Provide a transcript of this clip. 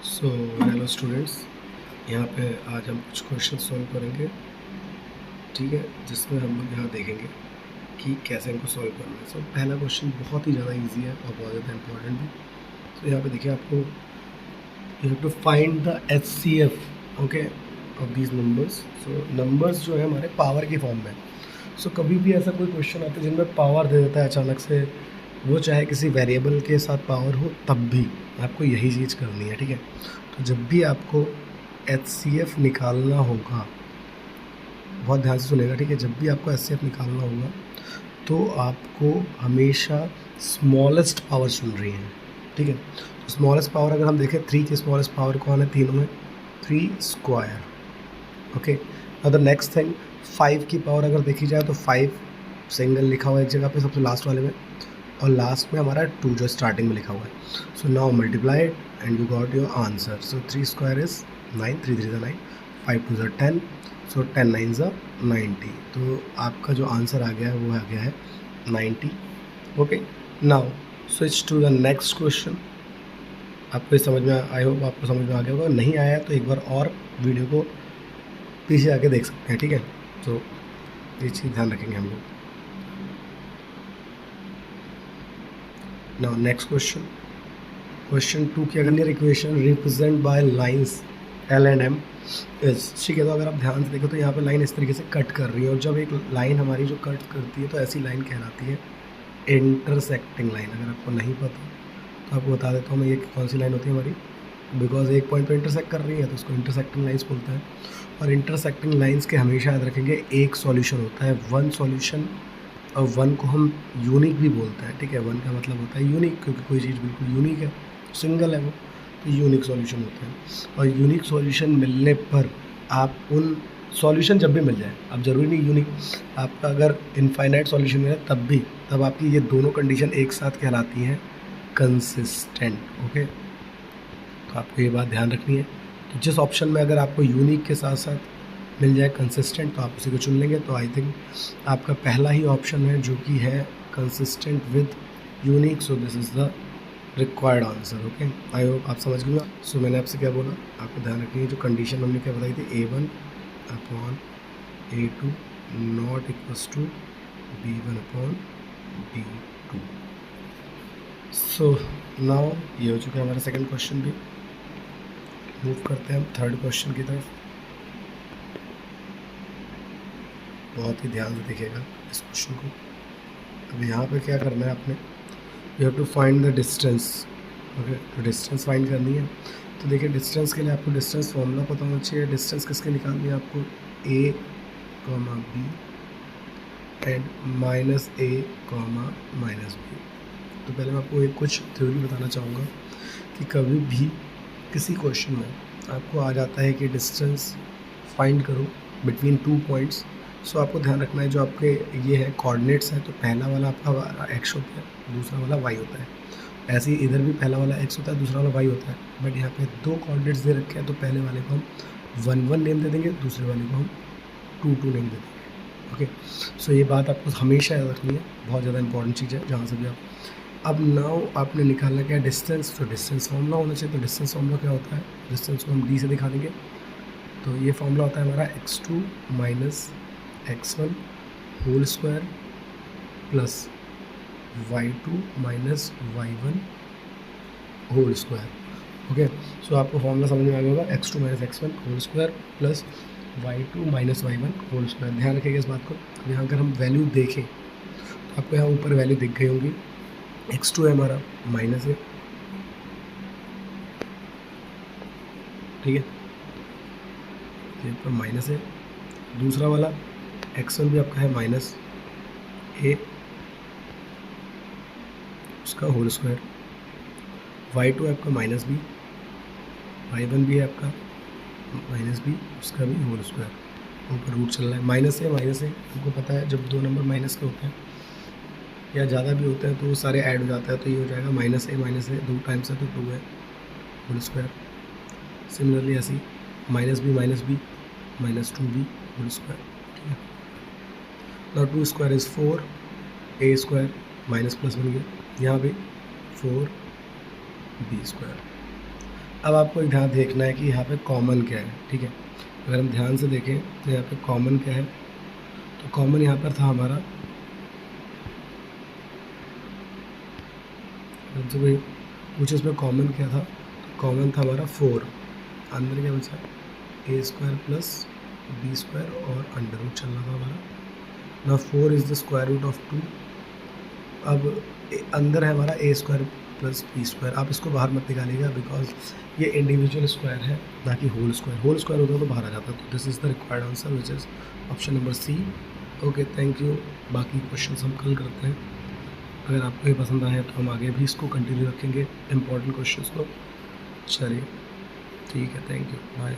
So hello students, यहाँ पे आज हम कुछ क्वेश्चन सॉल्व करेंगे, ठीक है, जिसमें हम लोग यहाँ देखेंगे कि कैसे इनको सॉल्व करना है। सो पहला क्वेश्चन बहुत ही ज़्यादा इजी है और बहुत ज़्यादा इंपॉर्टेंट भी। तो यहाँ पे देखिए, आपको you have to find the HCF okay of these numbers. So numbers जो है हमारे पावर की फॉर्म में। सो कभी भी ऐसा कोई क्वेश्चन आता है जिनमें पावर दे देता है अचानक से, वो चाहे किसी वेरिएबल के साथ पावर हो, तब भी आपको यही चीज़ करनी है, ठीक है। तो जब भी आपको HCF निकालना होगा, बहुत ध्यान से सुनेगा, ठीक है। जब भी आपको HCF निकालना होगा तो आपको हमेशा स्मॉलेस्ट पावर चुन रही है, ठीक है। तो स्मॉलेस्ट पावर अगर हम देखें, 3 की स्मॉलेस्ट पावर कौन है तीनों में? 3 स्क्वायर, ओके। और द नेक्स्ट थिंग, 5 की पावर अगर देखी जाए तो 5 सिंगल लिखा हुआ है एक जगह पे सबसे लास्ट वाले में, और लास्ट में हमारा 2 जो स्टार्टिंग में लिखा हुआ है। So now multiply and you got your answer. So 3 square is 9, 3 3 9, 5 2 10, सो 10 9 90। तो आपका जो आंसर आ गया है वो आ गया है 90, okay. Now switch to the next question. आपको समझ में, आई होप आपको समझ में आ गया होगा। नहीं आया तो एक बार और वीडियो को पीछे आके देख सकते हैं, ठीक है। तो ये चीज़ ध्यान रखेंगे हम लोग। नाउ नेक्स्ट क्वेश्चन, क्वेश्चन 2 की अगर equation represent by lines L and M is, ठीक है। तो अगर आप ध्यान से देखो तो यहाँ पे लाइन इस तरीके से कट कर रही है, और जब एक लाइन हमारी जो कट करती है तो ऐसी लाइन कहलाती है इंटरसेक्टिंग लाइन। अगर आपको नहीं पता तो आपको बता देता हूँ मैं, ये कौन सी लाइन होती है हमारी, बिकॉज एक पॉइंट पे इंटरसेक्ट कर रही है तो उसको इंटरसेक्टिंग लाइन्स बोलता है। और इंटरसेक्टिंग लाइन्स के हमेशा याद रखेंगे एक सॉल्यूशन होता है, वन सॉल्यूशन, और वन को हम यूनिक भी बोलते हैं, ठीक है। वन का मतलब होता है यूनिक, क्योंकि कोई चीज़ बिल्कुल यूनिक है, सिंगल है वो, तो यूनिक सॉल्यूशन होता है। और यूनिक सॉल्यूशन मिलने पर आप उन सॉल्यूशन जब भी मिल जाए, अब ज़रूरी नहीं यूनिक, आपका अगर इनफाइनाइट सॉल्यूशन मिले तब आपकी ये दोनों कंडीशन एक साथ कहलाती हैं कंसिस्टेंट, ओके। तो आपको ये बात ध्यान रखनी है कि जिस ऑप्शन में अगर आपको यूनिक के साथ साथ मिल जाए कंसिस्टेंट, तो आप उसी को चुन लेंगे। तो आई थिंक आपका पहला ही ऑप्शन है जो कि है consistent with unique. So this is the required answer, okay. I hope आप समझ गए। सो मैंने आपसे क्या बोला, आपको ध्यान रखनी है जो कंडीशन हमने क्या बताई थी, A1 upon A2 not equals to B1 upon B2। So now ये हो चुका है हमारा सेकंड क्वेश्चन भी। मूव करते हैं हम थर्ड क्वेश्चन की तरफ। बहुत ही ध्यान से देखिएगा इस क्वेश्चन को। अब यहाँ पे क्या करना है आपने, you have to find the distance, okay. तो डिस्टेंस फाइंड करनी है। तो देखिए, डिस्टेंस के लिए आपको डिस्टेंस फॉर्मूला पता होना चाहिए। डिस्टेंस किसके निकालनी है आपको, A, B and -A, -B। तो पहले मैं आपको एक कुछ थ्योरी बताना चाहूँगा कि कभी भी किसी क्वेश्चन में आपको आ जाता है कि डिस्टेंस फाइंड करो बिटवीन 2 पॉइंट्स। सो आपको ध्यान रखना है जो आपके ये है कोऑर्डिनेट्स है, तो पहला वाला आपका x होता है, दूसरा वाला y होता है। ऐसे ही इधर भी पहला वाला x होता है, दूसरा वाला y होता है। बट यहाँ पे 2 कोऑर्डिनेट्स दे रखे हैं, तो पहले वाले को हम 1 1 नेम दे देंगे, दूसरे वाले को हम 2 2 नेम दे देंगे, ओके। सो ये बात आपको हमेशा याद रखनी है, बहुत ज़्यादा इंपॉर्टेंट चीज़ है जहाँ से भी आप। अब नाउ आपने निकालना क्या, डिस्टेंस। तो डिस्टेंस फॉर्मूला होना चाहिए। तो डिस्टेंस फॉर्मूला क्या होता है, डिस्टेंस को हम d से दिखा देंगे। तो ये फॉर्मूला होता है हमारा x2 minus x1 whole square plus y2 minus y1 whole square, okay. So आपको फॉर्मूला समझ में आ गया होगा, x2 minus x1 whole square plus y2 minus y1 whole square. ध्यान रखिएगा इस बात को। अब यहाँ अगर हम वैल्यू देखें तो आपको यहाँ ऊपर वैल्यू दिख गई होंगी। x2 है हमारा माइनस है, ठीक है, ये पर माइनस है। दूसरा वाला x1 भी आपका है -A, उसका होल स्क्वायर। y2 है आपका -B, y1 भी है आपका -B, उसका भी होल स्क्वायर। ऊपर रूट चल रहा है, माइनस है हमको पता है जब 2 नंबर माइनस के होते हैं या ज़्यादा भी होते हैं तो वो सारे ऐड हो जाता है। तो ये हो जाएगा -A 2 टाइम्स है तो 2 है होल स्क्वायर। सिमिलरली ऐसी -B -2B होल स्क्वायर, ठीक है। Now 2 square is 4, A square minus plus बन गया, यहाँ पे 4B स्क्वायर। अब आपको एक ध्यान देखना है कि यहाँ पे कॉमन क्या है, ठीक है। अगर हम ध्यान से देखें तो यहाँ पे कॉमन क्या है, तो कॉमन यहाँ पर था हमारा, जो भाई कुछ इसमें कॉमन क्या था, कॉमन था हमारा 4, अंदर क्या बचा, A square plus B square और अंडर रूट चल रहा था हमारा ना। 4 is the square root of 2। अब अंदर है हमारा A square plus B square, आप इसको बाहर मत निकालिएगा बिकॉज ये इंडिविजुअल स्क्वायर है ना कि होल स्क्वायर। होल स्क्वायर होता तो बाहर आ जाता। तो this is the required answer which is option number C. Okay, thank you. बाकी क्वेश्चंस हम कल करते हैं। अगर आपको ये पसंद आए तो हम आगे भी इसको कंटिन्यू रखेंगे, इंपॉर्टेंट क्वेश्चंस को। चलिए ठीक है, थैंक यू, बाय।